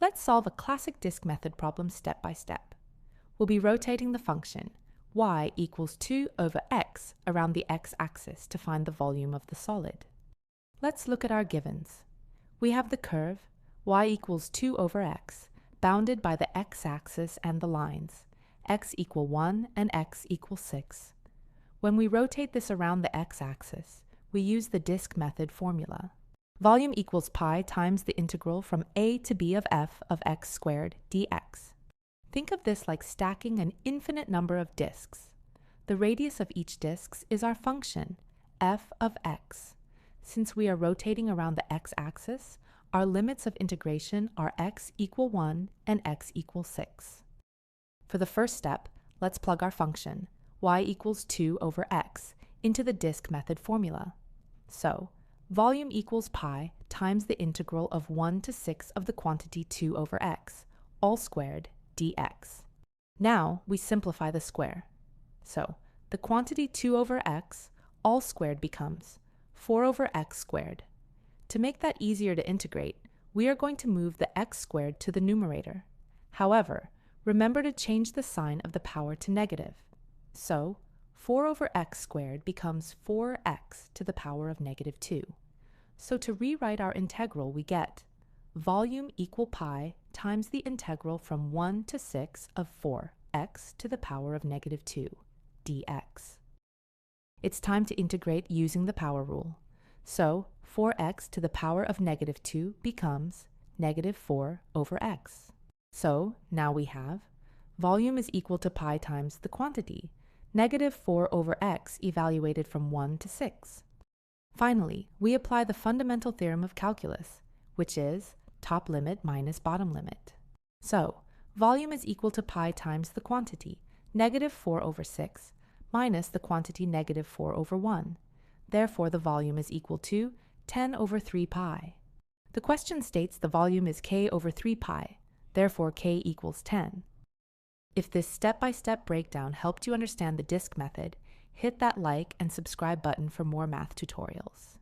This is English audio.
Let's solve a classic disk method problem step by step. We'll be rotating the function y equals 2 over x around the x-axis to find the volume of the solid. Let's look at our givens. We have the curve y equals 2 over x, bounded by the x-axis and the lines, x equal 1 and x equal 6. When we rotate this around the x-axis, we use the disk method formula. Volume equals pi times the integral from a to b of f of x squared dx. Think of this like stacking an infinite number of disks. The radius of each disk is our function, f of x. Since we are rotating around the x-axis, our limits of integration are x equal 1 and x equals 6. For the first step, let's plug our function, y equals 2 over x, into the disk method formula. So, volume equals pi times the integral of 1 to 6 of the quantity 2 over x, all squared, dx. Now we simplify the square. So, the quantity 2 over x, all squared becomes 4 over x squared. To make that easier to integrate, we are going to move the x squared to the numerator. However, remember to change the sign of the power to negative. So, 4 over x squared becomes 4x to the power of negative 2. So to rewrite our integral, we get volume equal pi times the integral from 1 to 6 of 4x to the power of negative 2 dx. It's time to integrate using the power rule. So 4x to the power of negative 2 becomes negative 4 over x. So now we have volume is equal to pi times the quantity, negative 4 over x evaluated from 1 to 6. Finally, we apply the Fundamental Theorem of Calculus, which is top limit minus bottom limit. So, volume is equal to pi times the quantity, negative 4 over 6, minus the quantity negative 4 over 1. Therefore, the volume is equal to 10 over 3 pi. The question states the volume is k over 3 pi, therefore k equals 10. If this step-by-step breakdown helped you understand the disk method, hit that like and subscribe button for more math tutorials.